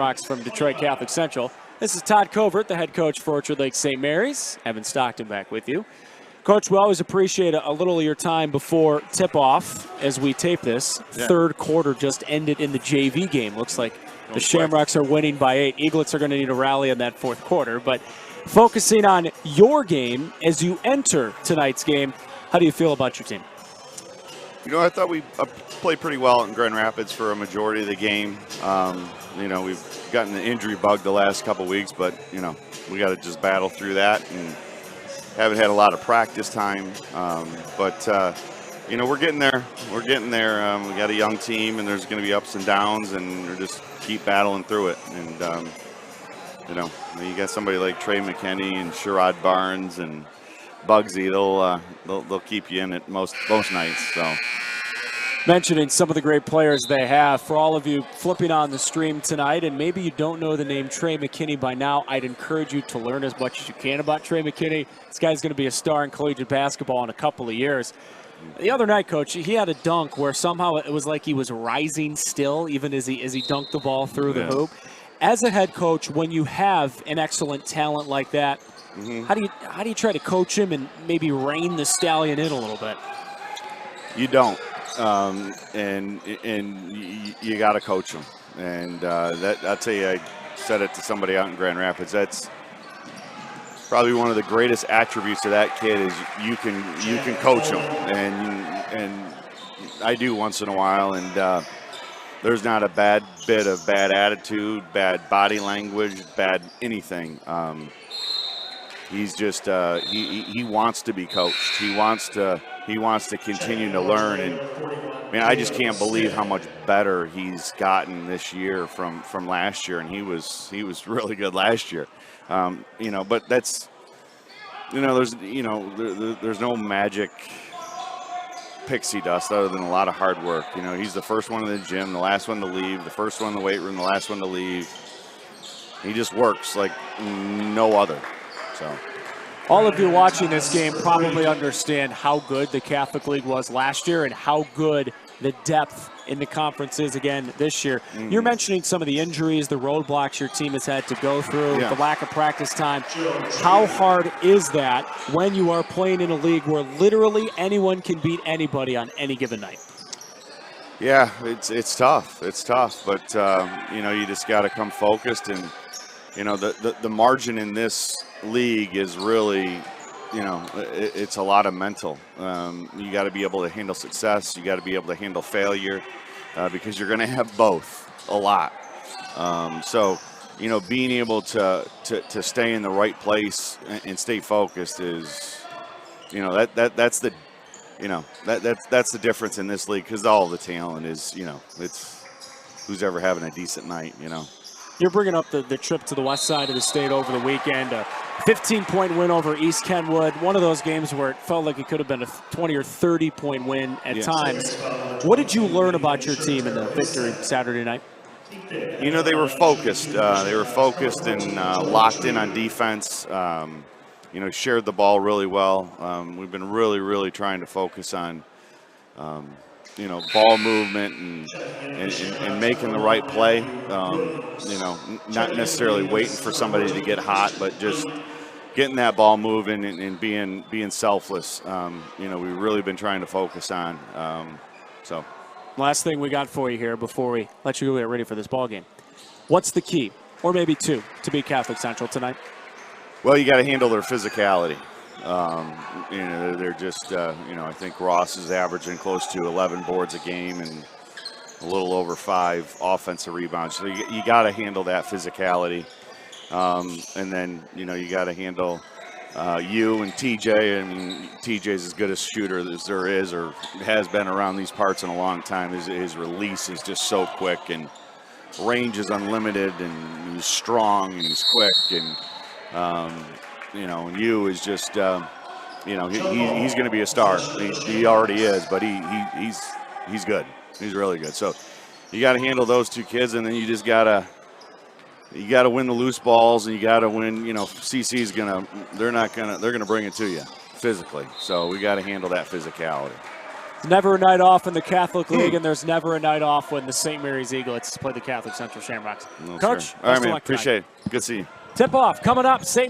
Rocks from Detroit Catholic Central. This is Todd Covert, the head coach for Orchard Lake St. Mary's. Evan Stockton back with you. Coach, we always appreciate a little of your time before tip-off as we tape this. Yeah. Third quarter just ended in the JV game. Looks like the Shamrocks are winning by 8. Eaglets are going to need a rally in that fourth quarter. But focusing on your game as you enter tonight's game, how do you feel about your team? You know, I thought we played pretty well in Grand Rapids for a majority of the game. You know, we've gotten the injury bug the last couple weeks, but, you know, we got to just battle through that and haven't had a lot of practice time. You know, we're getting there. We're getting there. We got a young team, and there's going to be ups and downs, and we're just keep battling through it. And, you know, you got somebody like Trey McKenney and Sherrod Barnes and Bugsy. They'll keep you in it most nights. So. Mentioning some of the great players they have. For all of you flipping on the stream tonight, and maybe you don't know the name Trey McKenney by now, I'd encourage you to learn as much as you can about Trey McKenney. This guy's going to be a star in collegiate basketball in a couple of years. The other night, Coach, he had a dunk where somehow it was like he was rising still, even as he dunked the ball through the hoop. As a head coach, when you have an excellent talent like that, how do you try to coach him and maybe rein the stallion in a little bit? You don't. And you got to coach them. And I'll tell you, I said it to somebody out in Grand Rapids. That's probably one of the greatest attributes of that kid is you can coach them. And I do once in a while. And there's not a bad bit of bad attitude, bad body language, bad anything. He's just he wants to be coached. He wants to continue to learn, and I mean, I just can't believe how much better he's gotten this year from last year, and he was really good last year. You know, but that's, you know, there's no magic pixie dust other than a lot of hard work. You know, he's the first one in the gym, the last one to leave, the first one in the weight room, the last one to leave. He just works like no other. So. All of you watching this game probably understand how good the Catholic League was last year and how good the depth in the conference is again this year. You're mentioning some of the injuries, the roadblocks your team has had to go through, the lack of practice time. How hard is that when you are playing in a league where literally anyone can beat anybody on any given night? Yeah, it's tough. It's tough, but you know, you just got to come focused, and you know, the margin in this league is really, you know, it's a lot of mental. You got to be able to handle success. You got to be able to handle failure because you're going to have both a lot. So, you know, being able to stay in the right place and stay focused is, you know, that's the, you know, that's the difference in this league, because all the talent is, you know, it's who's ever having a decent night, you know. You're bringing up the trip to the west side of the state over the weekend, a 15-point win over East Kenwood, one of those games where it felt like it could have been a 20 or 30-point win at times. What did you learn about your team in the victory Saturday night? You know, they were focused. They were focused and locked in on defense. You know, shared the ball really well. We've been really trying to focus on you know, ball movement and making the right play. You know, not necessarily waiting for somebody to get hot, but just getting that ball moving and being selfless. You know, we've really been trying to focus on. So, last thing we got for you here before we let you go get ready for this ball game. What's the key, or maybe two, to beat Catholic Central tonight? Well, you got to handle their physicality. You know, they're just, you know, I think Ross is averaging close to 11 boards a game and a little over 5 offensive rebounds. So you got to handle that physicality. And then, you know, you got to handle you and TJ. I mean, TJ's as good a shooter as there is or has been around these parts in a long time. His release is just so quick, and range is unlimited, and he's strong and he's quick, and you know, and you is just, you know, he's going to be a star. He already is, but he's good. He's really good. So you got to handle those two kids, and then you just gotta win the loose balls, and you got to win. You know, CC's they're gonna bring it to you physically. So we got to handle that physicality. Never a night off in the Catholic League, and there's never a night off when the St. Mary's Eaglets play the Catholic Central Shamrocks. No, Coach, sir. All right, best of man. luck tonight. Appreciate it. Good to see you. Tip-off coming up. St.